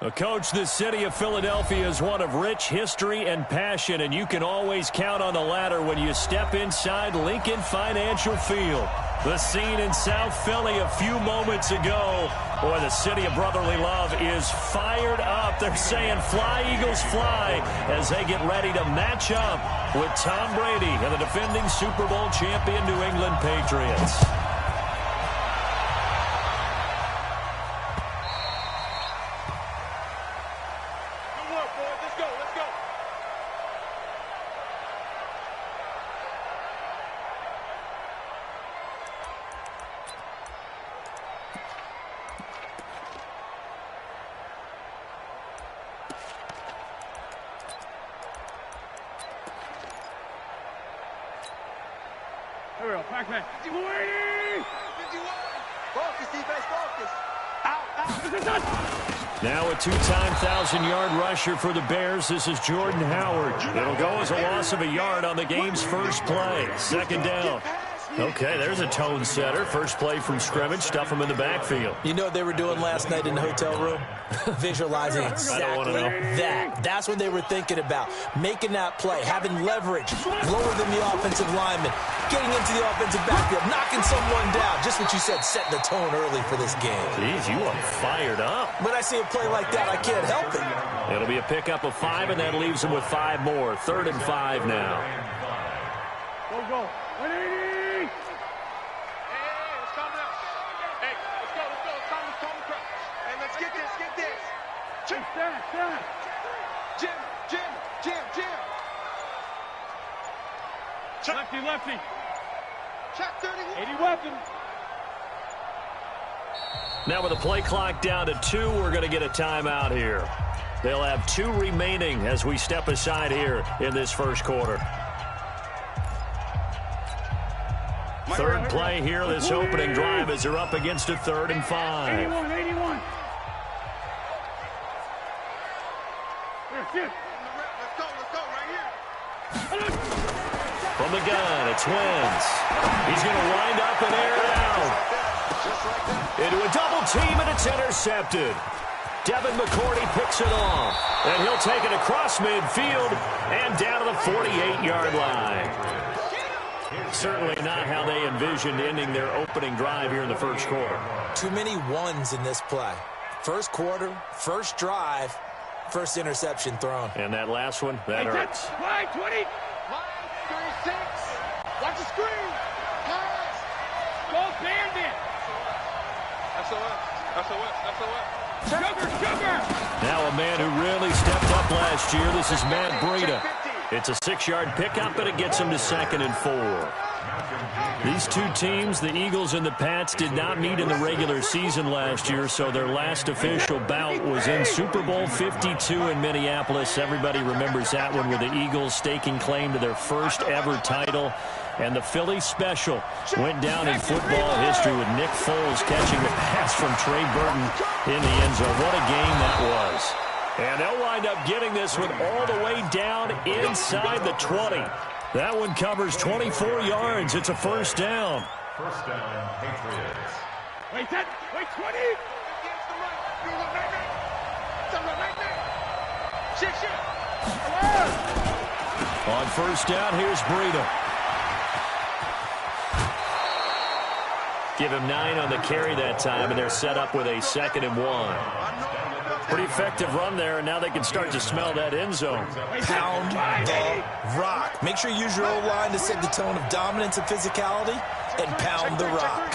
Well, Coach, the city of Philadelphia is one of rich history and passion, and you can always count on the latter when you step inside Lincoln Financial Field. The scene in South Philly a few moments ago. Boy, the city of brotherly love is fired up. They're saying, "Fly, Eagles, fly," as they get ready to match up with Tom Brady and the defending Super Bowl champion New England Patriots. Backman. 51. Focus, defense, focus. Out. Now a two-time 1,000-yard rusher for the Bears. This is Jordan Howard. It'll go as a loss of a yard on the game's first play. Second down. Okay, there's a tone setter. First play from scrimmage. Stuff him in the backfield. You know what they were doing last night in the hotel room? Visualizing exactly that. That's what they were thinking about. Making that play, having leverage, lower than the offensive lineman, getting into the offensive backfield, knocking someone down. Just what you said, setting the tone early for this game. Jeez, you are fired up. When I see a play like that, I can't help it. It'll be a pickup of 5, and that leaves them with 5 more. 3rd and 5 now. Go. 180. Jim. Lefty. Check 31. 80 weapon. Now with the play clock down to 2, we're going to get a timeout here. They'll have 2 remaining as we step aside here in this first quarter. Third play here, this opening drive, as they're up against a 3rd and 5. 81. Let's go, right here. From the gun, it's Wentz. He's going to wind up and air it out. Into a double team, and it's intercepted. Devin McCourty picks it off. And he'll take it across midfield and down to the 48-yard line. Certainly not how they envisioned ending their opening drive here in the first quarter. Too many ones in this play. First quarter, first drive, first interception thrown. And that last one, that hurts. Line 20. Line 36. Watch the screen. Pass. Go Bandit. SOS. Sugar. Now a man who really stepped up last year. This is Matt Breida. It's a 6-yard pickup, and it gets him to 2nd and 4. These two teams, the Eagles and the Pats, did not meet in the regular season last year, so their last official bout was in Super Bowl 52 in Minneapolis. Everybody remembers that one, with the Eagles staking claim to their first ever title. And the Philly special went down in football history with Nick Foles catching the pass from Trey Burton in the end zone. What a game that was. And they'll wind up getting this one all the way down inside the 20. That one covers 24 yards. It's a first down. First down, Patriots. Wait, 20. On first down, here's Breida. Give him 9 on the carry that time, and they're set up with a 2nd and 1. Pretty effective run there, and now they can start to smell that end zone. Pound the rock. Make sure you use your O-line to set the tone of dominance and physicality, and pound the rock.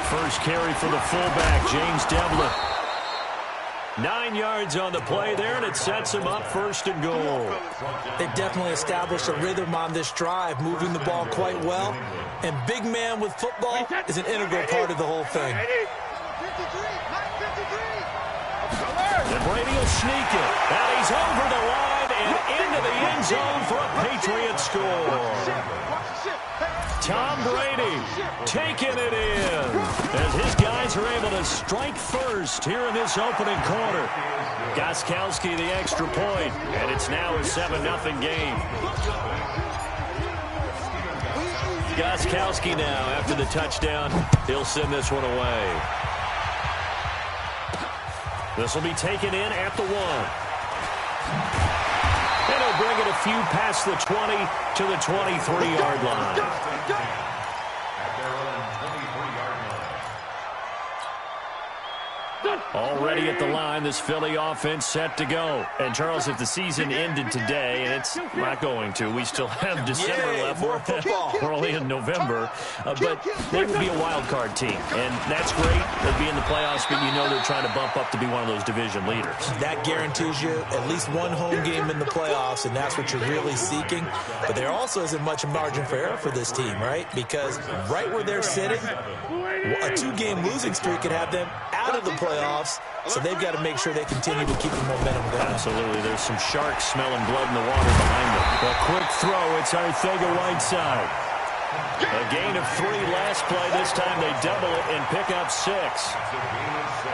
First carry for the fullback, James Devlin. 9 yards on the play there, and it sets him up 1st and goal. They've definitely established a rhythm on this drive, moving the ball quite well. And big man with football is an integral part of the whole thing. And Brady will sneak it. And he's over the line and into the end zone for a Patriots score. Tom Brady taking it in as his guys are able to strike first here in this opening quarter. Gostkowski the extra point, and it's now a 7-0 game. Gostkowski now, after the touchdown, he'll send this one away. This will be taken in at the 1. And he'll bring it a few past the 20 to the 23-yard line. Already at the line, this Philly offense set to go. And, Charles, if the season ended today, and it's not going to, we still have December left. More football. We're only in November. But they would be a wild card team. And that's great. They'd be in the playoffs, but you know they're trying to bump up to be one of those division leaders. That guarantees you at least one home game in the playoffs, and that's what you're really seeking. But there also isn't much margin for error for this team, right? Because right where they're sitting, a 2-game losing streak could have them out of the playoffs, so they've got to make sure they continue to keep the momentum going. Absolutely. There's some sharks smelling blood in the water behind them. A quick throw. It's Arcega-Whiteside. A gain of 3 last play. This time they double it and pick up 6.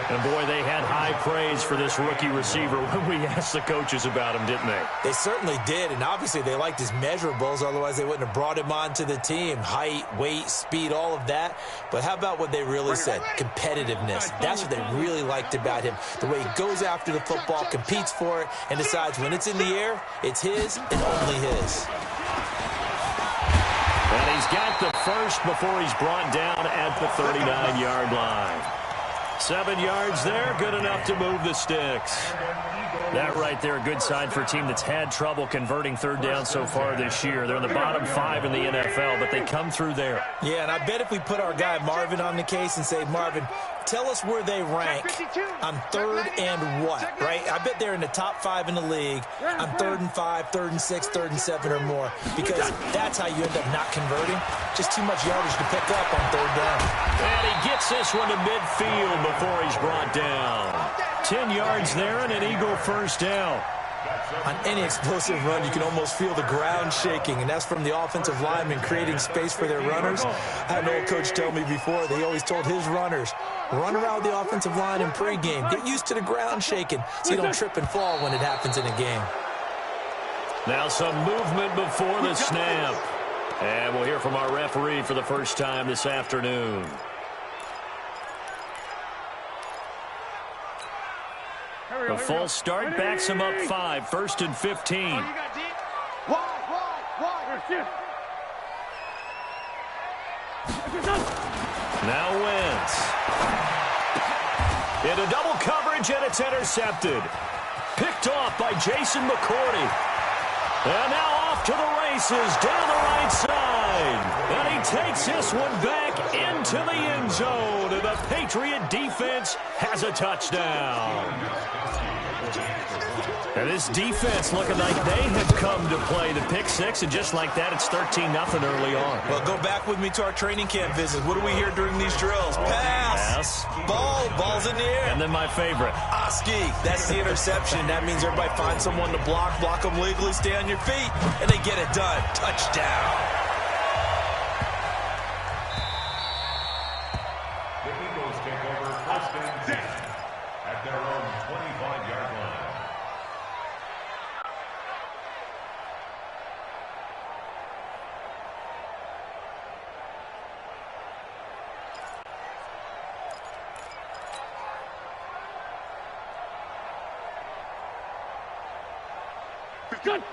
And, boy, they had high praise for this rookie receiver when we asked the coaches about him, didn't they? They certainly did, and obviously they liked his measurables. Otherwise, they wouldn't have brought him onto the team. Height, weight, speed, all of that. But how about what they really said? Competitiveness. That's what they really liked about him. The way he goes after the football, competes for it, and decides when it's in the air, it's his and only his. And he's got the first before he's brought down at the 39-yard line. 7 yards there, good enough to move the sticks. That right there, a good sign for a team that's had trouble converting third down so far this year. They're in the bottom 5 in the NFL, but they come through there. Yeah, and I bet if we put our guy Marvin on the case and say, Marvin, tell us where they rank on 3rd and what, right? I bet they're in the top 5 in the league on 3rd and 5, 3rd and 6, 3rd and 7 or more, because that's how you end up not converting. Just too much yardage to pick up on 3rd down. And he gets this one to midfield before he's brought down. 10 yards there and an Eagle first down. On any explosive run, you can almost feel the ground shaking, and that's from the offensive linemen creating space for their runners. I had an old coach tell me before, they always told his runners, run around the offensive line in pregame. Get used to the ground shaking so you don't trip and fall when it happens in a game. Now some movement before the snap. And we'll hear from our referee for the first time this afternoon. The false start backs him up 5, 1st and 15. Now Wentz. Into double coverage, and it's intercepted. Picked off by Jason McCourty. And now off to the races down the right side. And he takes this one back into the end zone. And the Patriot defense has a touchdown. And this defense looking like they have come to play. The pick 6, and just like that, it's 13-0 early on. Well, go back with me to our training camp visit. What do we hear during these drills? Pass. Ball's in the air. And then my favorite. Oski. That's the interception. That means everybody finds someone to block them legally, stay on your feet, and they get it done. Touchdown. The Eagles take over 1st and 10 at their own 25-yard line.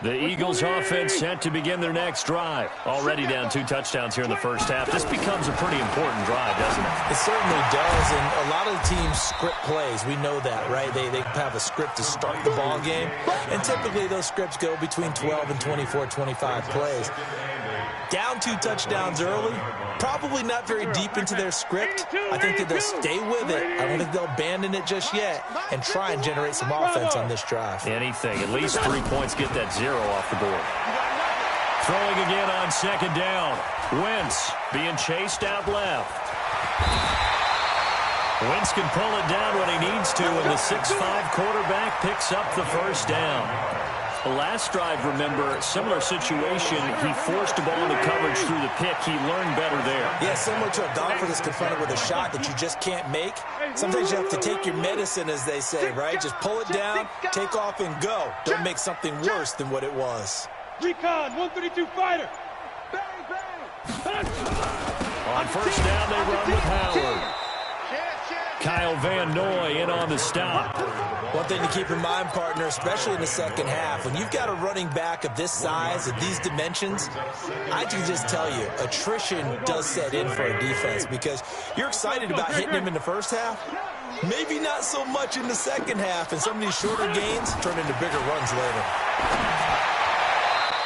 The Eagles offense set to begin their next drive. Already down 2 touchdowns here in the first half. This becomes a pretty important drive, doesn't it? It certainly does, and a lot of the teams script plays. We know that, right? They have a script to start the ball game, and typically those scripts go between 12 and 24, 25 plays. Down 2 touchdowns early, probably not very deep into their script. I think that they'll stay with it. I don't think they'll abandon it just yet and try and generate some offense on this drive. Anything. At least 3 points, get that 0 off the board. Throwing again on 2nd down. Wentz being chased out left. Wentz can pull it down when he needs to, and the 6'5 quarterback picks up the first down. The last drive, remember, similar situation. He forced the ball into coverage through the pick. He learned better there. Yeah, similar to a golfer that's confronted with a shot that you just can't make. Sometimes you have to take your medicine, as they say, right? Just pull it down, take off, and go. Don't make something worse than what it was. Recon, 132 fighter. Bang, bang. On first down, they run with Howard. Kyle Van Noy in on the stop. One thing to keep in mind, partner, especially in the second half, when you've got a running back of this size, of these dimensions, I can just tell you, attrition does set in for a defense because you're excited about hitting him in the first half. Maybe not so much in the second half, and some of these shorter gains turn into bigger runs later.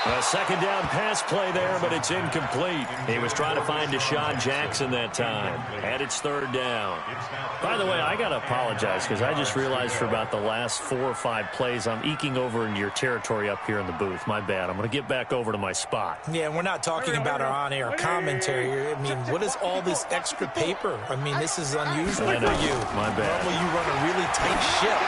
A second down pass play there, but it's incomplete. He was trying to find Deshaun Jackson that time. And it's third down. By the way, I got to apologize because I just realized for about the last 4 or 5 plays, I'm eking over into your territory up here in the booth. My bad. I'm going to get back over to my spot. Yeah, we're not talking about our on-air commentary here. I mean, what is all this extra paper? I mean, this is unusual for you. My bad. Normally you run a really tight ship.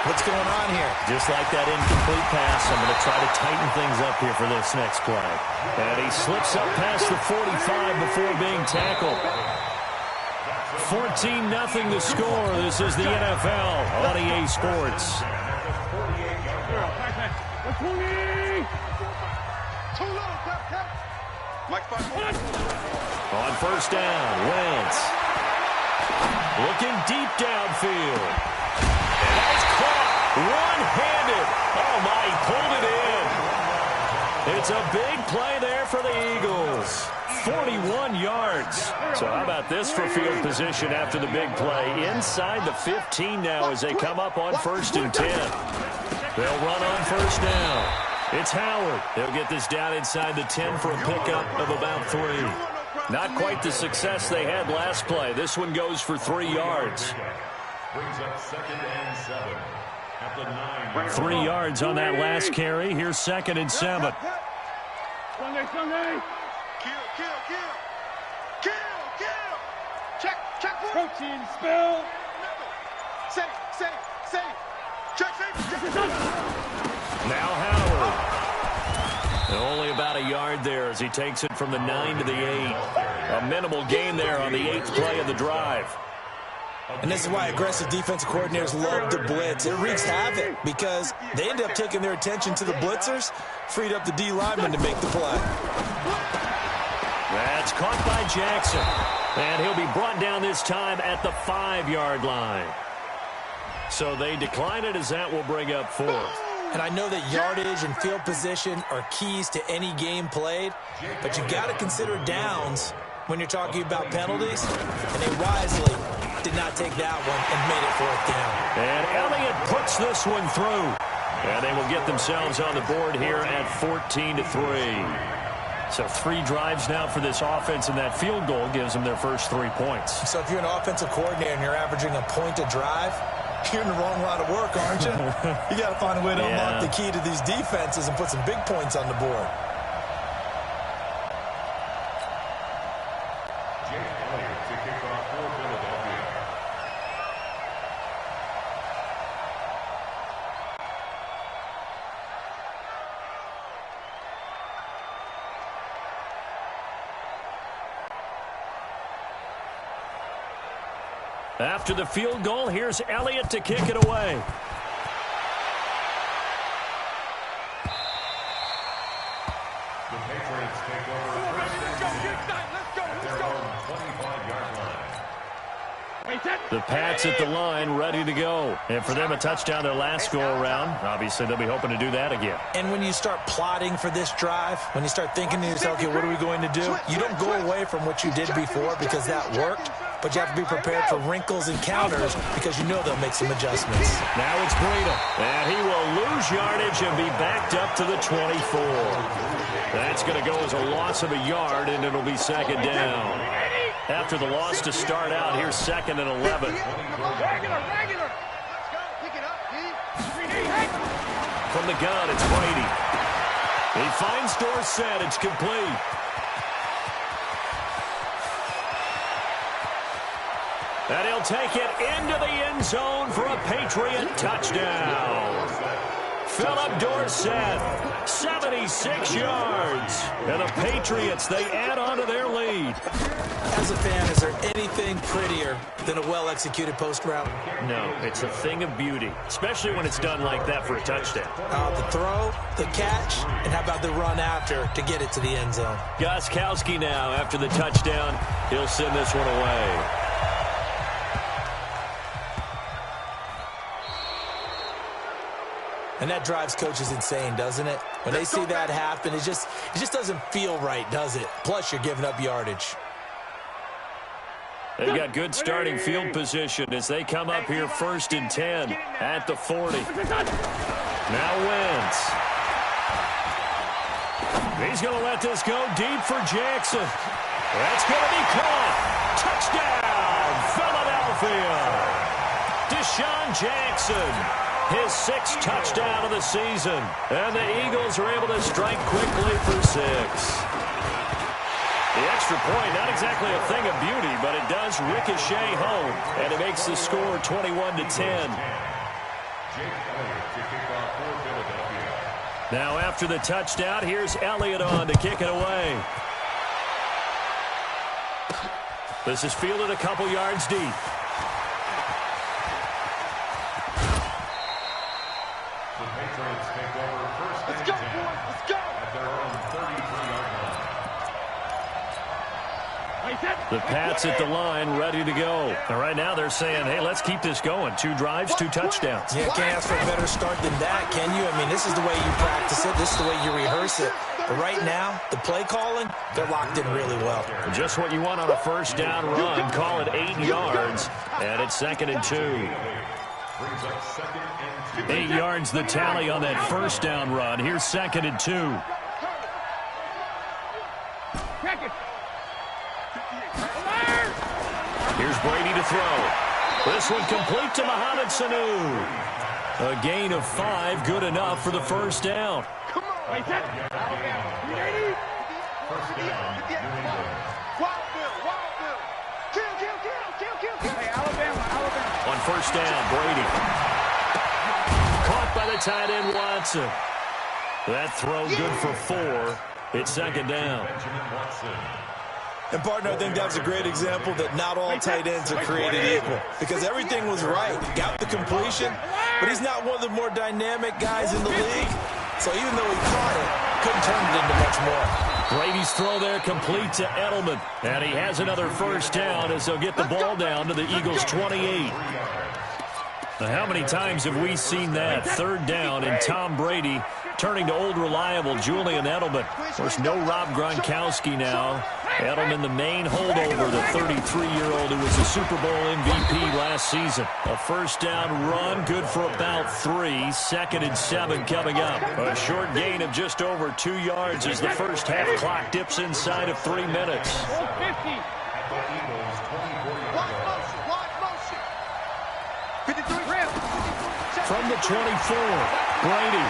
What's going on here? Just like that incomplete pass, I'm going to try to tighten things up here for this next play. And he slips up past the 45 before being tackled. 14-0 the score. This is the NFL on EA Sports. On first down, Wentz. Looking deep downfield. And that is caught one-handed. Oh, my, he pulled it in. It's a big play there for the Eagles. 41 yards. So how about this for field position after the big play? Inside the 15 now as they come up on first and 10. They'll run on first down. It's Howard. They'll get this down inside the 10 for a pickup of about 3. Not quite the success they had last play. This one goes for 3 yards. Brings up 2nd and 7 at the 9. 3 yards on that last carry. Here's 2nd and 7. Sunday. Kill. Check. Protein spill. Say. Check. Now Howard. And only about a yard there as he takes it from the 9 to the 8. A minimal gain there on the 8th play of the drive. And this is why aggressive defensive coordinators love to blitz. It wreaks havoc because they end up taking their attention to the blitzers, freed up the D lineman to make the play. That's caught by Jackson. And he'll be brought down this time at the 5-yard line. So they decline it as that will bring up 4th. And I know that yardage and field position are keys to any game played, but you've got to consider downs when you're talking about penalties, and they wisely did not take that one and made it 4th down. And Elliott puts this one through. And they will get themselves on the board here at 14-3. So 3 drives now for this offense, and that field goal gives them their first 3 points. So if you're an offensive coordinator and you're averaging a point a drive, you're in the wrong line of work, aren't you? You got to find a way to unlock the key to these defenses and put some big points on the board. After the field goal, here's Elliott to kick it away. The Patriots take over first at their own 25-yard line. The Pats at the line, ready to go. And for them, a touchdown their last go-around. Obviously, they'll be hoping to do that again. And when you start plotting for this drive, when you start thinking to yourself, okay, what are we going to do? You don't go away from what you did before because that worked, but you have to be prepared for wrinkles and counters because you know they'll make some adjustments. Now it's Breida, and he will lose yardage and be backed up to the 24. That's going to go as a loss of a yard, and it'll be 2nd down. After the loss to start out, here's 2nd and 11. From the gun, it's Brady. He finds Dorsett. It's complete. And he'll take it into the end zone for a Patriot touchdown. Philip Dorsett, 76 yards. And the Patriots, they add on to their lead. As a fan, is there anything prettier than a well-executed post route? No, it's a thing of beauty, especially when it's done like that for a touchdown. The throw, the catch, and how about the run after to get it to the end zone? Gostkowski now after the touchdown. He'll send this one away. And that drives coaches insane, doesn't it? When they see that happen, it just doesn't feel right, does it? Plus, you're giving up yardage. They've got good starting field position as they come up here 1st and 10 at the 40. Now Wentz. He's going to let this go deep for Jackson. That's going to be caught. Touchdown, Philadelphia. Deshaun Jackson, his 6th touchdown of the season. And the Eagles are able to strike quickly for 6. The extra point, not exactly a thing of beauty, but it does ricochet home, and it makes the score 21-10. Now after the touchdown, here's Elliott on to kick it away. This is fielded a couple yards deep. The Patriots take over 1st and 10 Let's go. at their own 33-yard line. The Pats at the line, ready to go. And right now they're saying, hey, let's keep this going. 2 drives, 2 touchdowns. Yeah, can't ask for a better start than that, can you? I mean, this is the way you practice it. This is the way you rehearse it. But right now, the play calling, they're locked in really well. Just what you want on a 1st down run. Call it 8 yards, and it's 2nd and 2. Brings up 2nd and 2. 8 yards the tally on that 1st down run. Here's 2nd and 2. Here's Brady to throw. This one complete to Mohamed Sanu. A gain of 5, good enough for the 1st down. Come on. First down, New England. Wild Bill. Kill. Hey, Alabama. On 1st down, Brady. Caught by the tight end, Watson. That throw good for 4. It's 2nd down. Benjamin Watson. And, partner, I think that was a great example that not all tight ends are created equal. Because everything was right. Got the completion, but he's not one of the more dynamic guys in the league. So even though he caught it, couldn't turn it into much more. Brady's throw there complete to Edelman. And he has another 1st down as they'll get the ball down to the Eagles' 28. Now, how many times have we seen that 3rd down and Tom Brady turning to old reliable Julian Edelman? Of course, no Rob Gronkowski now. Edelman, the main holdover, the 33-year-old who was the Super Bowl MVP last season. A 1st down run, good for about 3. 2nd and 7 coming up. A short gain of just over 2 yards as the 1st half clock dips inside of 3 minutes. At the Eagles' 24-yard line. From the 24, Brady.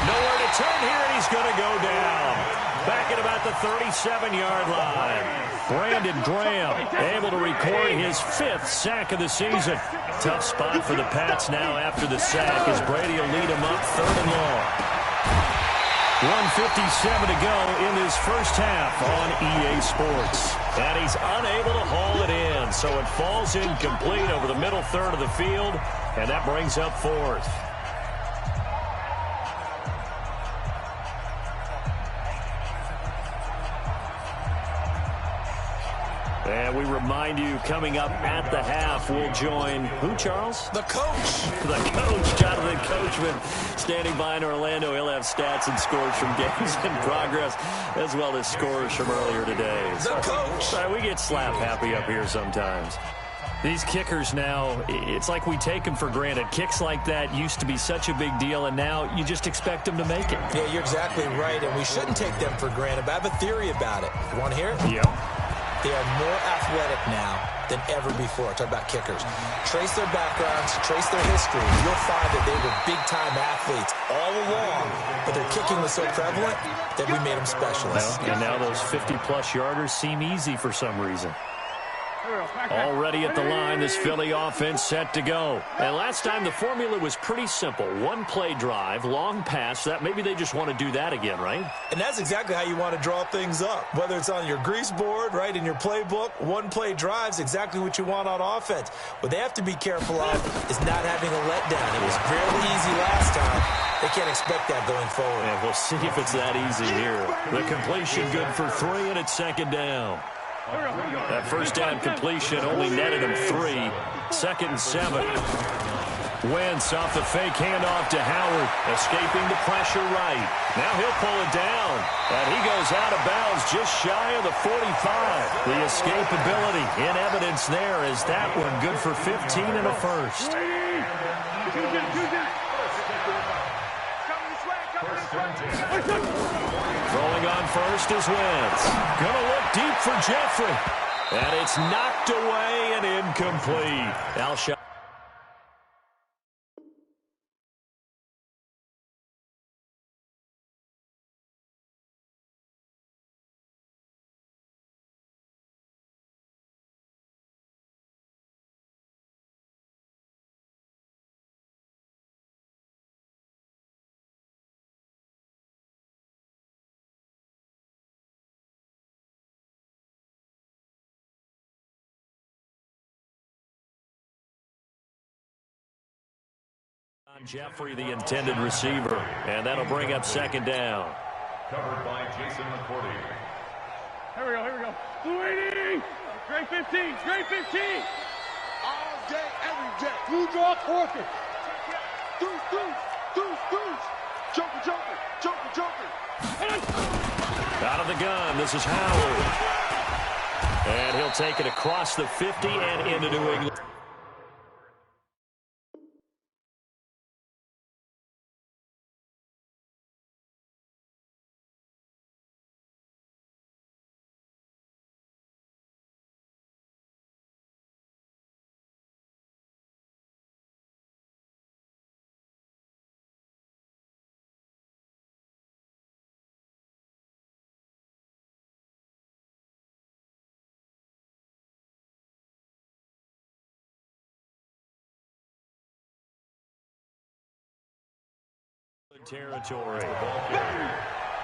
Nowhere to turn here, and he's going to go down. Back at about the 37-yard line. Brandon Graham able to record his 5th sack of the season. Tough spot for the Pats now after the sack as Brady will lead him up 3rd and long. 1:57 to go in this 1st half on EA Sports. And he's unable to haul it in, so it falls incomplete over the middle 3rd of the field, and that brings up 4th. And we remind you, coming up at the half, we'll join who, Charles? The coach. The coach, Jonathan Coachman, standing by in Orlando. He'll have stats and scores from games in progress, as well as scores from earlier today. The coach. We get slap happy up here sometimes. These kickers now, it's like we take them for granted. Kicks like that used to be such a big deal, and now you just expect them to make it. Yeah, you're exactly right, and we shouldn't take them for granted. But I have a theory about it. You want to hear it? Yep. They are more athletic now than ever before. Talk about kickers. Trace their backgrounds, trace their history. You'll find that they were big-time athletes all along, but their kicking was so prevalent that we made them specialists. Well, and now those 50-plus yarders seem easy for some reason. Already at the line, this Philly offense set to go. And last time, the formula was pretty simple. One-play drive, long pass. That maybe they just want to do that again, right? And that's exactly how you want to draw things up. Whether it's on your grease board, right, in your playbook, one-play drive's exactly what you want on offense. What they have to be careful of is not having a letdown. It was fairly easy last time. They can't expect that going forward. And we'll see if it's that easy here. The completion good for 3, and it's second down. That first down completion only netted him 3. Second and 7. Wentz off the fake handoff to Howard, escaping the pressure right. Now he'll pull it down, and he goes out of bounds just shy of the 45. The escapability in evidence there as that one good for 15 and a first. Throwing on first is Wentz. Gonna look deep for Jeffrey. And it's knocked away and incomplete. Alshon. Jeffrey, the intended receiver, and that'll bring up second down. Covered by Jason McCourty. Here we go. 280. Straight 15. Straight 15. All day, every day. Blue draw, quarter. Deuce. Joker. Out of the gun, this is Howard. And he'll take it across the 50 and into New England. Territory.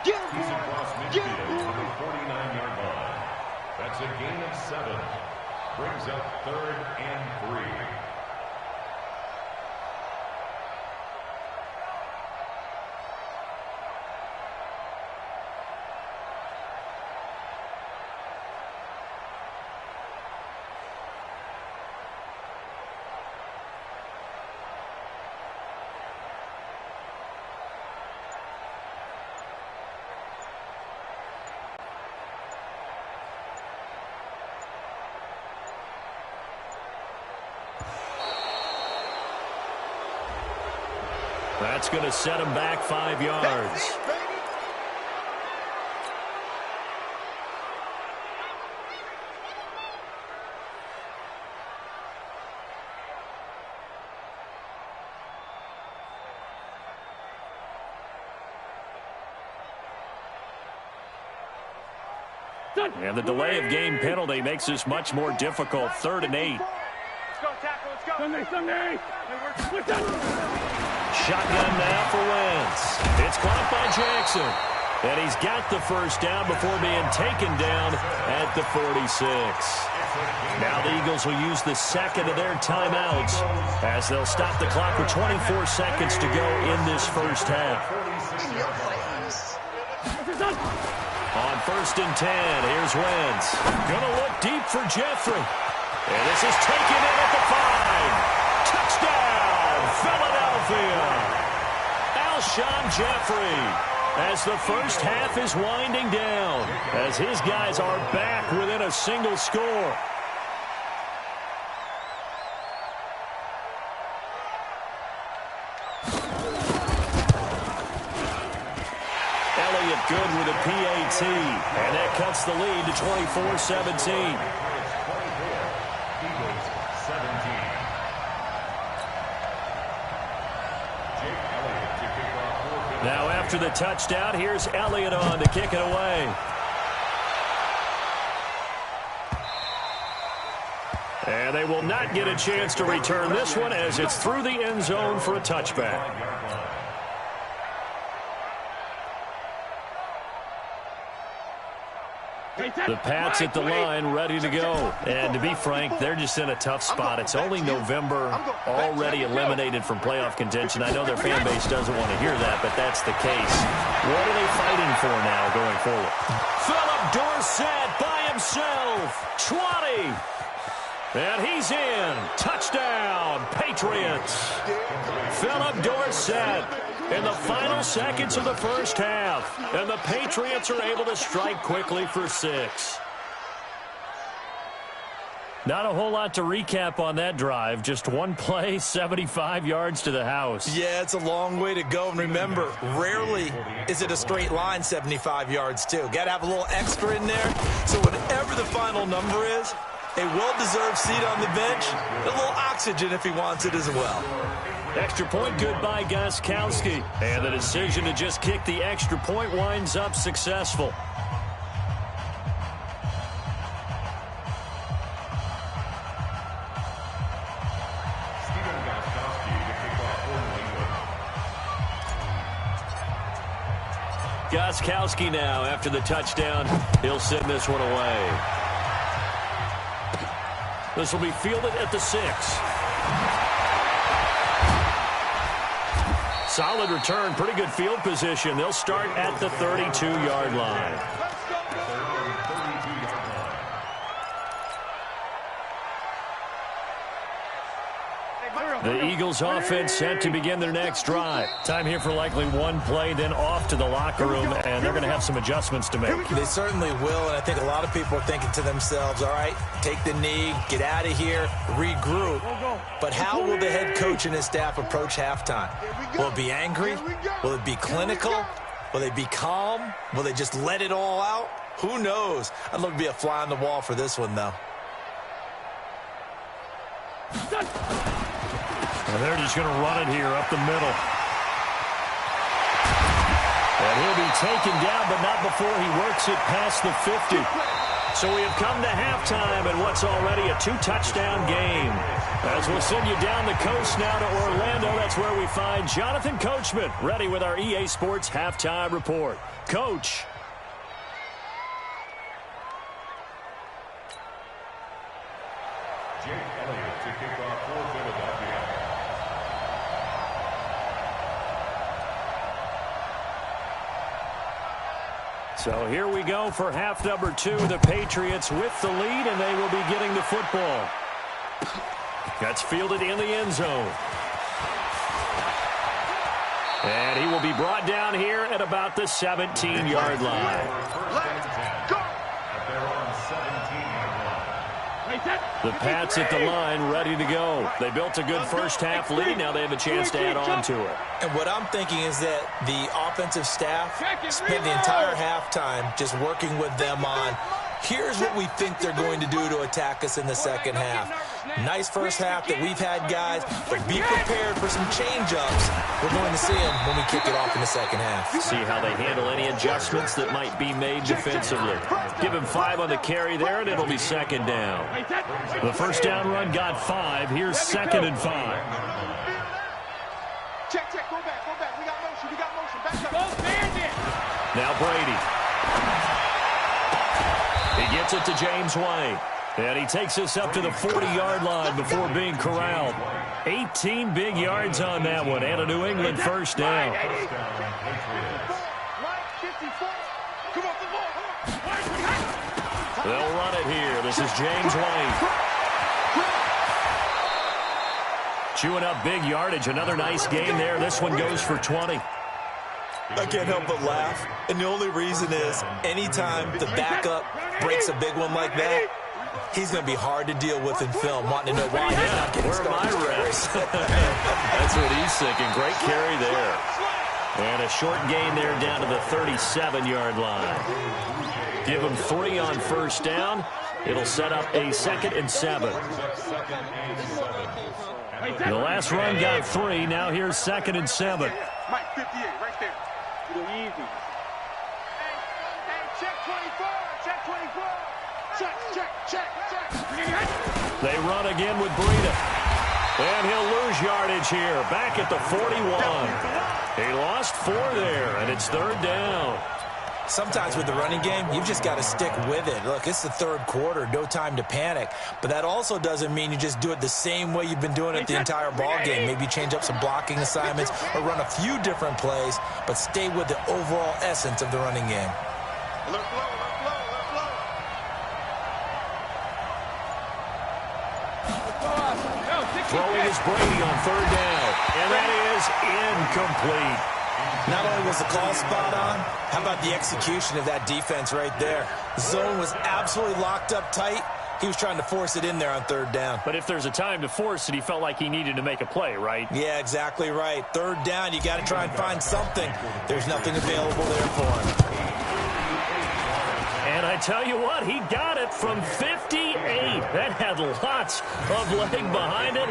He's across midfield to the 49-yard line. That's a gain of 7. Brings up 3rd and 3. That's going to set him back 5 yards. And the delay of game penalty makes this much more difficult. 3rd and 8. Let's go, tackle. Let's go. Sunday. Shotgun now for Wentz. It's caught by Jackson. And he's got the first down before being taken down at the 46. Now the Eagles will use the second of their timeouts as they'll stop the clock with 24 seconds to go in this first half. On 1st and 10, here's Wentz. Gonna look deep for Jeffrey. And this is taken in at the 5. Touchdown, Philadelphia. Alshon Jeffrey, as the first half is winding down, as his guys are back within a single score. Elliott good with a PAT, and that cuts the lead to 24-17. Now after the touchdown, here's Elliott on to kick it away. And they will not get a chance to return this one as it's through the end zone for a touchback. The Pats at the line, ready to go. And to be frank, they're just in a tough spot. It's only November, already eliminated from playoff contention. I know their fan base doesn't want to hear that, but that's the case. What are they fighting for now going forward? Philip Dorsett by himself. 20. And he's in. Touchdown, Patriots. Philip Dorsett in the final seconds of the first half. And the Patriots are able to strike quickly for 6. Not a whole lot to recap on that drive. Just one play, 75 yards to the house. Yeah, it's a long way to go. And remember, rarely is it a straight line 75 yards, too. Got to have a little extra in there. So whatever the final number is, a well-deserved seat on the bench, a little oxygen if he wants it as well. Extra point good by Gostkowski. And the decision to just kick the extra point winds up successful. Gostkowski now after the touchdown. He'll send this one away. This will be fielded at the 6. Solid return, pretty good field position. They'll start at the 32-yard line. The Eagles offense set to begin their next drive. Time here for likely one play, then off to the locker room, and they're going to have some adjustments to make. They certainly will, and I think a lot of people are thinking to themselves, all right, take the knee, get out of here, regroup. But how will the head coach and his staff approach halftime? Will it be angry? Will it be clinical? Will they be calm? Will they just let it all out? Who knows? I'd love to be a fly on the wall for this one, though. And they're just going to run it here up the middle. And he'll be taken down, but not before he works it past the 50. So we have come to halftime in what's already a 2-touchdown game. As we'll send you down the coast now to Orlando, that's where we find Jonathan Coachman, ready with our EA Sports Halftime Report. Coach. Jake Elliott to kick off for Philadelphia. So here we go for half number 2. The Patriots with the lead, and they will be getting the football. That's fielded in the end zone. And he will be brought down here at about the 17-yard line. The Pats at the line, ready to go. They built a good first-half lead. Now they have a chance to add on to it. And what I'm thinking is that the offensive staff spent the entire halftime just working with them on, here's what we think they're going to do to attack us in the second half. Nice first half that we've had, guys, but be prepared for some change-ups. We're going to see them when we kick it off in the second half. See how they handle any adjustments that might be made defensively. Give him 5 on the carry there, and it'll be second down. The first down run got 5. Here's 2nd and 5. Check, go back. We got motion. Back up. Go, Bandit. Now Brady. He gets it to James White. And he takes us up to the 40-yard line before being corralled. 18 big yards on that one, and a New England first down. They'll run it here. This is James White. Chewing up big yardage. Another nice gain there. This one goes for 20. I can't help but laugh. And the only reason is anytime the backup breaks a big one like that, he's going to be hard to deal with in film, wanting to know why he's not getting started. Where are my reps? That's what he's thinking. Great carry there. And a short gain there down to the 37-yard line. Give him 3 on first down. It'll set up a 2nd and 7. The last run got 3. Now here's 2nd and 7. Mike, 58, right there. Easy. Hey, check 24. They run again with Breida. And he'll lose yardage here. Back at the 41. He lost 4 there, and it's 3rd down. Sometimes with the running game, you've just got to stick with it. Look, it's the 3rd quarter, no time to panic. But that also doesn't mean you just do it the same way you've been doing it the entire ball game. Maybe change up some blocking assignments or run a few different plays, but stay with the overall essence of the running game. Throwing is Brady on 3rd down, and that is incomplete. Not only was the call spot on, how about the execution of that defense right there? The zone was absolutely locked up tight. He was trying to force it in there on 3rd down. But if there's a time to force it, he felt like he needed to make a play, right? Yeah, exactly right. 3rd down, you got to try and find something. There's nothing available there for him. And I tell you what, he got it from 58. That had lots of leg behind it.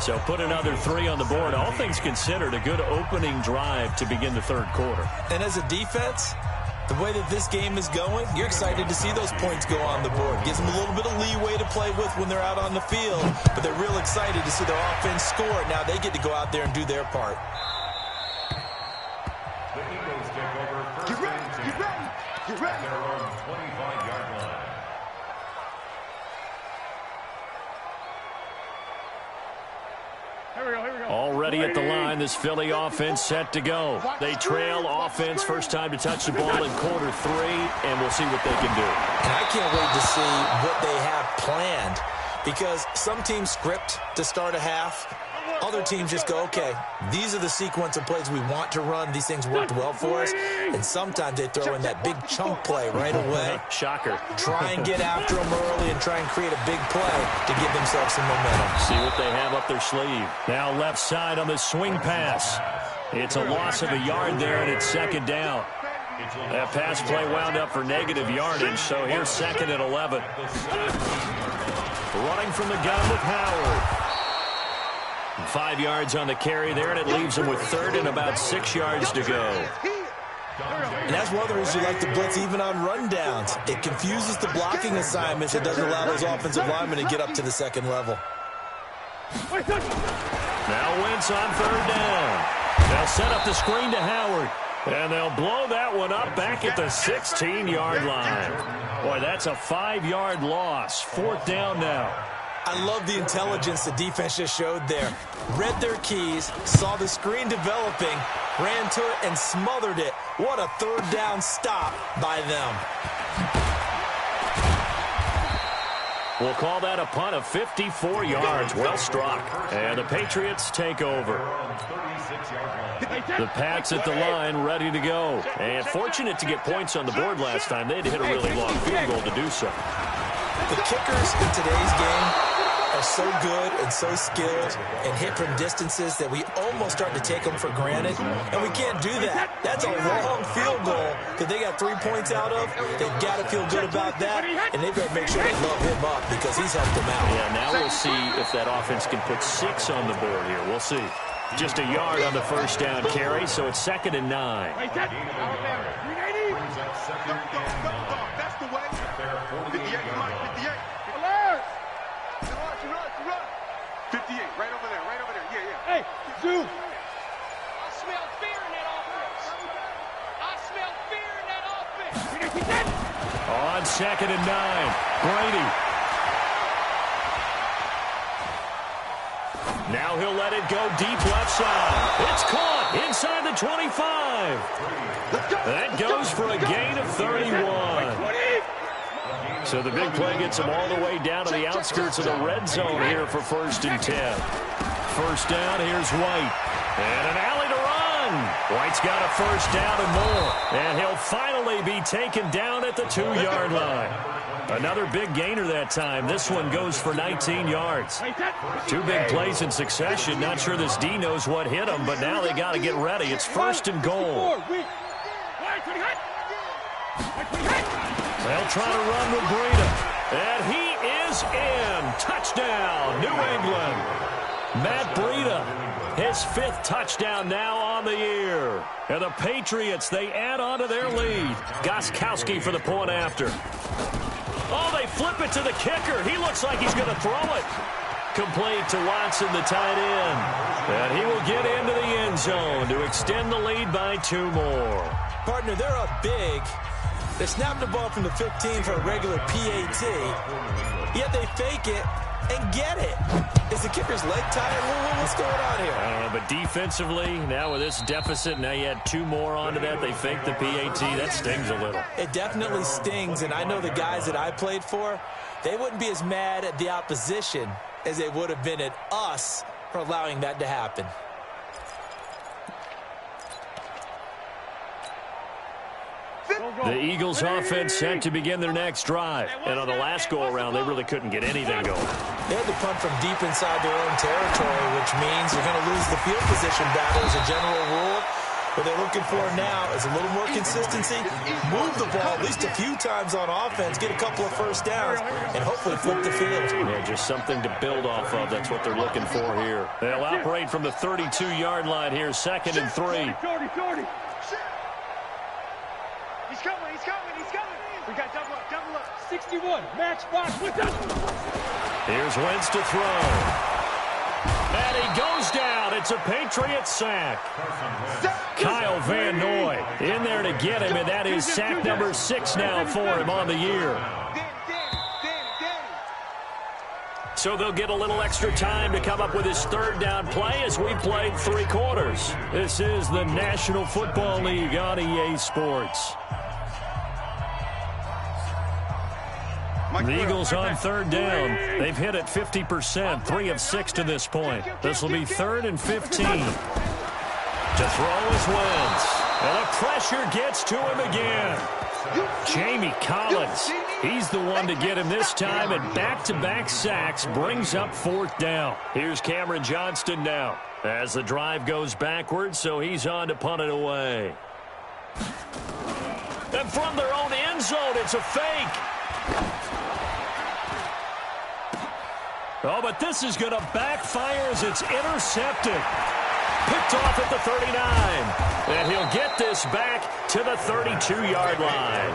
So put another 3 on the board. All things considered, a good opening drive to begin the 3rd quarter. And as a defense, the way that this game is going, you're excited to see those points go on the board. Gives them a little bit of leeway to play with when they're out on the field, but they're real excited to see their offense score. Now they get to go out there and do their part. The Eagles take over first and 10. Get ready. Their own 25-yard line. Here we go. Already at the line, this Philly offense set to go. They trail offense, first time to touch the ball in quarter 3, and we'll see what they can do. And I can't wait to see what they have planned, because some teams script to start a half. Other teams just go, okay, these are the sequence of plays we want to run. These things worked well for us. And sometimes they throw in that big chunk play right away. Shocker. Try and get after them early and try and create a big play to give themselves some momentum. See what they have up their sleeve. Now left side on the swing pass. It's a loss of a yard there, and it's 2nd down. That pass play wound up for negative yardage, so here's 2nd and 11. Running from the gun with Howard. 5 yards on the carry there, and it leaves him with 3rd and about 6 yards to go. And that's one of the reasons you like to blitz even on rundowns. It confuses the blocking assignments. It doesn't allow those offensive linemen to get up to the 2nd level. Now Wentz on 3rd down. They'll set up the screen to Howard, and they'll blow that one up back at the 16-yard line. Boy, that's a 5-yard loss. 4th down now. I love the intelligence the defense just showed there. Read their keys, saw the screen developing, ran to it, and smothered it. What a 3rd down stop by them. We'll call that a punt of 54 yards. Well struck. And the Patriots take over. The Pats at the line, ready to go. And fortunate to get points on the board last time. They had to hit a really long field goal to do so. The kickers in today's game are so good and so skilled and hit from distances that we almost start to take them for granted, and we can't do that. That's a long field goal that they got 3 points out of. They've got to feel good about that, and they've got to make sure they love him up because he's helped them out. Yeah, now we'll see if that offense can put 6 on the board here. We'll see. Just a yard on the 1st down carry, so it's 2nd and 9. That's the way. 58, 58, right over there. Yeah. Hey, Zoo. I smell fear in that offense. On 2nd and 9, Brady. Now he'll let it go deep left side. It's caught inside the 25. That goes for a gain of 31. So the big play gets him all the way down to the outskirts of the red zone here for 1st and 10. 1st down, here's White. And an alley to run. White's got a 1st down and more. And he'll finally be taken down at the 2-yard line. Another big gainer that time. This one goes for 19 yards. 2 big plays in succession. Not sure this D knows what hit him, but now they got to get ready. It's 1st and goal. They'll try to run with Breida. And he is in. Touchdown, New England. Matt Breida, his 5th touchdown now on the year. And the Patriots, they add on to their lead. Gostkowski for the point after. they flip it to the kicker. He looks like he's going to throw it. Complete to Watson, the tight end. And he will get into the end zone to extend the lead by 2 more. Partner, they're up big. They snapped the ball from the 15 for a regular PAT, yet they fake it and get it. Is the kicker's leg tired? What's going on here? I don't know, but defensively, now with this deficit, now you add 2 more onto that. They fake the PAT. That stings a little. It definitely stings, and I know the guys that I played for, they wouldn't be as mad at the opposition as they would have been at us for allowing that to happen. The Eagles offense set to begin their next drive. And on the last go-around, they really couldn't get anything going. They had to punt from deep inside their own territory, which means you're going to lose the field position battle as a general rule. What they're looking for now is a little more consistency, move the ball at least a few times on offense, get a couple of first downs, and hopefully flip the field. Yeah, just something to build off of. That's what they're looking for here. They'll operate from the 32-yard line here, 2nd and 3. He's coming, he's coming, he's coming. We got double up. 61, match box with us. Here's Wentz to throw. And he goes down. It's a Patriots sack. Kyle Van Noy in there to get him, and that is sack number 6 now for him on the year. So they'll get a little extra time to come up with his 3rd down play as we played 3 quarters. This is the National Football League on EA Sports. The Eagles on 3rd down. They've hit it 50%, 3 of 6 to this point. This will be 3rd and 15. To throw is Wentz. And the pressure gets to him again. Jamie Collins, he's the one to get him this time, and back-to-back sacks brings up 4th down. Here's Cameron Johnston now as the drive goes backwards, so he's on to punt it away. And from their own end zone, it's a fake. Oh, but this is going to backfire as it's intercepted. Picked off at the 39. And he'll get this back to the 32-yard line.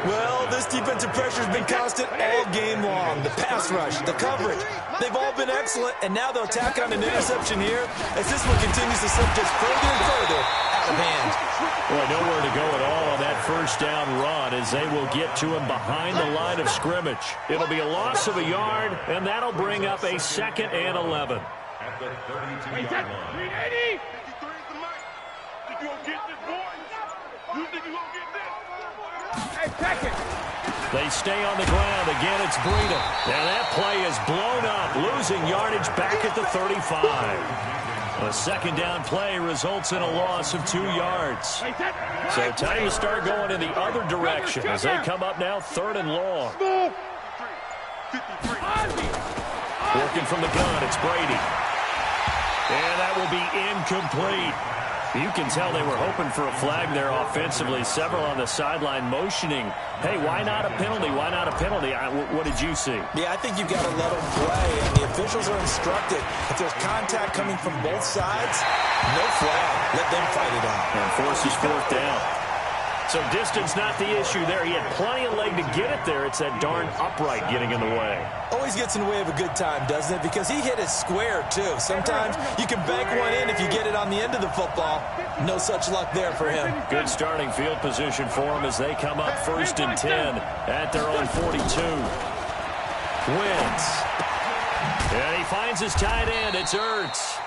Well, this defensive pressure has been constant all game long. The pass rush, the coverage, they've all been excellent, and now they'll tack on an interception here as this one continues to slip just further and further out of hand. Boy, nowhere to go at all on that 1st down run as they will get to him behind the line of scrimmage. It'll be a loss of a yard, and that'll bring up a 2nd and 11. At the 32-yard line. 380. 53 is the mic. Think you gonna get this, boys? You think you gonna get this? Hey, check it. They stay on the ground. Again, it's Breida. Now that play is blown up, losing yardage back at the 35. A 2nd down play results in a loss of 2 yards. So time to start going in the other direction as they come up now 3rd and long. Working from the gun, it's Brady. And that will be incomplete. You can tell they were hoping for a flag there offensively. Several on the sideline motioning, hey, why not a penalty? Why not a penalty? What did you see? Yeah, I think you've got to let them play, and the officials are instructed. If there's contact coming from both sides, no flag. Let them fight it out. And forces 4th down. So distance not the issue there. He had plenty of leg to get it there. It's that darn upright getting in the way. Always gets in the way of a good time, doesn't it? Because he hit it square, too. Sometimes you can bank one in if you get it on the end of the football. No such luck there for him. Good starting field position for him as they come up 1st and 10 at their own 42. Wentz. And he finds his tight end. It's Ertz.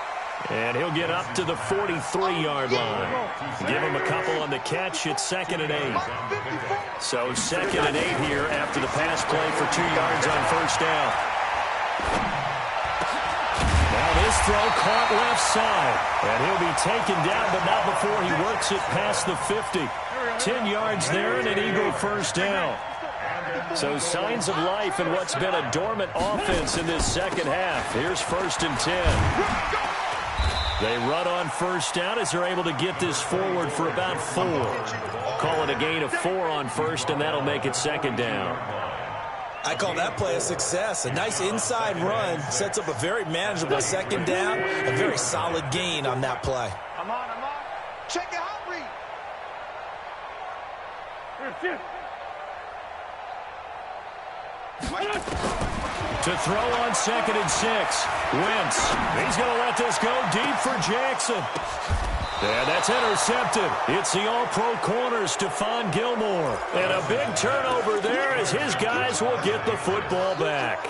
And he'll get up to the 43-yard line. Give him a couple on the catch. It's 2nd and 8. So 2nd and 8 here after the pass play for 2 yards on 1st down. Now this throw caught left side. And he'll be taken down, but not before he works it past the 50. 10 yards there and an Eagle 1st down. So signs of life in what's been a dormant offense in this 2nd half. Here's 1st and 10. They run on 1st down as they're able to get this forward for about 4. Call it a gain of 4 on 1st, and that'll make it 2nd down. I call that play a success. A nice inside run sets up a very manageable 2nd down. A very solid gain on that play. I'm on. Check it out, Reed. To throw on 2nd and 6. Wentz. He's going to let this go deep for Jackson. And that's intercepted. It's the all-pro corner, Stephon Gilmore. And a big turnover there as his guys will get the football back.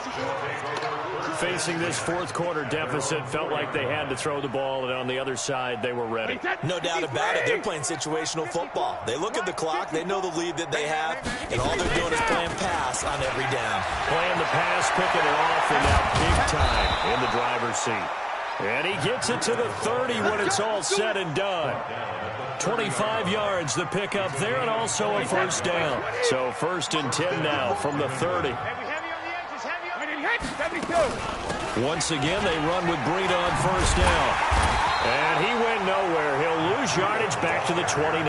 Facing this fourth quarter deficit, felt like they had to throw the ball, and on the other side, they were ready. No doubt about it. They're playing situational football. They look at the clock. They know the lead that they have, and all they're doing is playing pass on every down. Playing the pass, picking it off, and now big time in the driver's seat. And he gets it to the 30 when it's all said and done. 25 yards, the pickup there, and also a first down. So 1st and 10 now from the 30. Once again, they run with Breida on first down. And he went nowhere. He'll lose yardage back to the 29.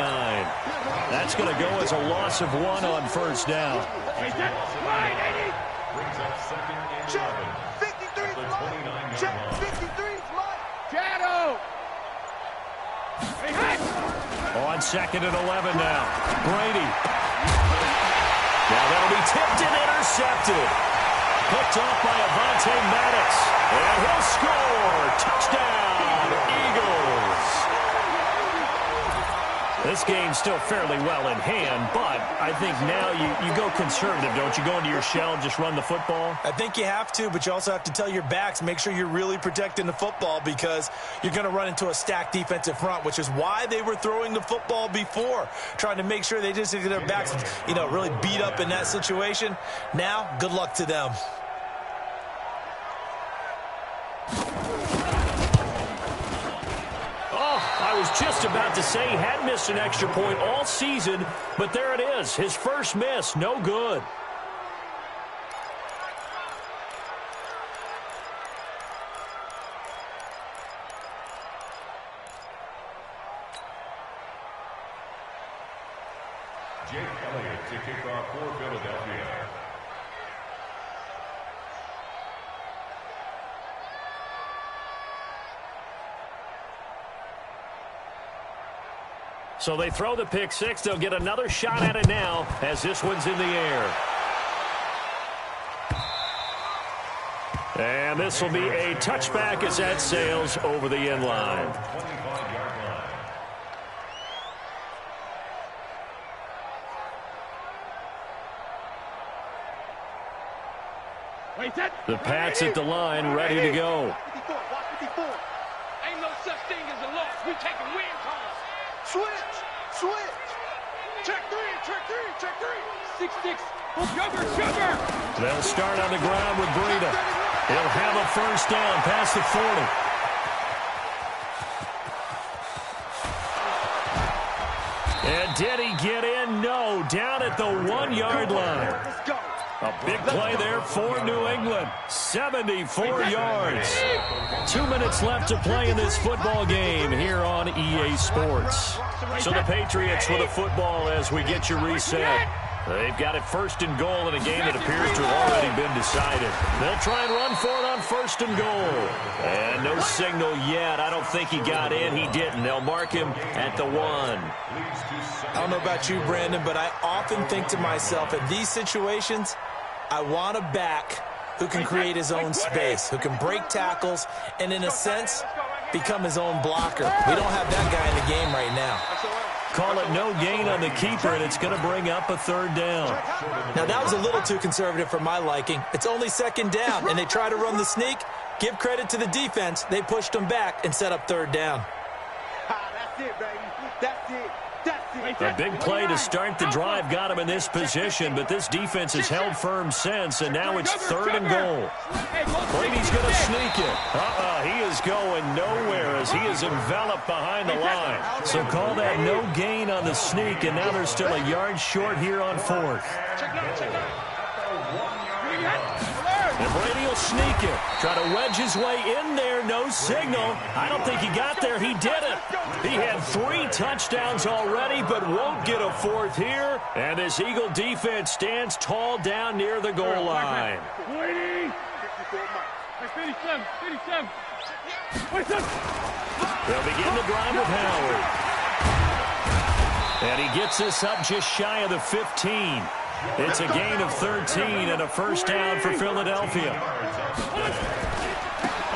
That's going to go as a loss of 1 on first down. Brings up 2nd and 11. Check 53's line. Check 53's line. Shadow. On 2nd and 11 now. Brady. Now that'll be tipped and intercepted. Picked off by Avonte Maddox. And he'll score. Touchdown, Eagles. This game's still fairly well in hand, but I think now you go conservative, don't you? Go into your shell and just run the football? I think you have to, but you also have to tell your backs, make sure you're really protecting the football because you're going to run into a stacked defensive front, which is why they were throwing the football before, trying to make sure they just get their backs, really beat up in that situation. Now, good luck to them. I was just about to say he had missed an extra point all season, but there it is. His first miss, no good. Jake Elliott to kick off for Philadelphia. So they throw the pick six. They'll get another shot at it now as this one's in the air. And this will be a touchback as that sails over the end line. The Pats at the line, ready to go. Ain't no such thing as a loss. We taking win calls. Switch. Check three. 6-6. Sugar. They'll start on the ground with Breida. He'll have a first down past the 40. And did he get in? No, down at the 1-yard line. Let's go. A big play there for New England. 74 yards. 2 minutes left to play in this football game here on EA Sports. So the Patriots with the football as we get you reset. They've got it first and goal in a game that appears to have already been decided. They'll try and run for it on first and goal. And no signal yet. I don't think he got in. He didn't. They'll mark him at the 1. I don't know about you, Brandon, but I often think to myself, in these situations, I want a back who can create his own space, who can break tackles, and in a sense, become his own blocker. We don't have that guy in the game right now. Call it no gain on the keeper, and it's going to bring up a third down. Now, that was a little too conservative for my liking. It's only second down, and they try to run the sneak. Give credit to the defense. They pushed them back and set up third down. That's it, baby. That's it. A big play to start the drive got him in this position, but this defense has held firm since, and now it's third and goal. Brady's going to sneak it. He is going nowhere as he is enveloped behind the line. So call that no gain on the sneak, and now they're still a yard short here on fourth. And Brady will sneak it. Try to wedge his way in there. No signal. I don't think he got there. He didn't. He had 3 touchdowns already, but won't get a fourth here. And this Eagle defense stands tall down near the goal line. 57. They'll begin the drive with Howard. And he gets this up just shy of the 15. It's a gain of 13 and a first down for Philadelphia.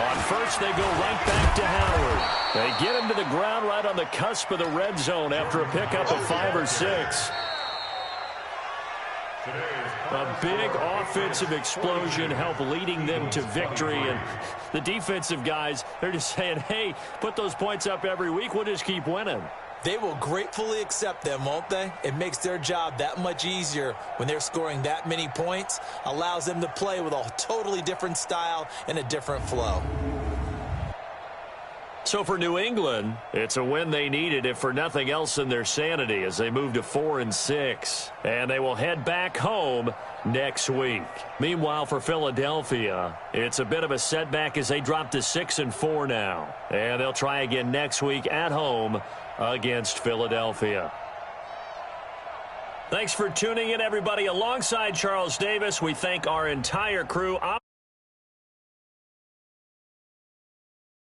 On first, they go right back to Howard. They get him to the ground right on the cusp of the red zone after a pickup of 5 or 6. A big offensive explosion helped leading them to victory. And the defensive guys, they're just saying, hey, put those points up every week. We'll just keep winning. They will gratefully accept them, won't they? It makes their job that much easier when they're scoring that many points. Allows them to play with a totally different style and a different flow. So for New England, it's a win they needed, if for nothing else than their sanity, as they move to 4-6. And they will head back home next week. Meanwhile, for Philadelphia, it's a bit of a setback as they drop to 6-4 now. And they'll try again next week at home against Philadelphia. Thanks for tuning in, everybody. Alongside Charles Davis, we thank our entire crew.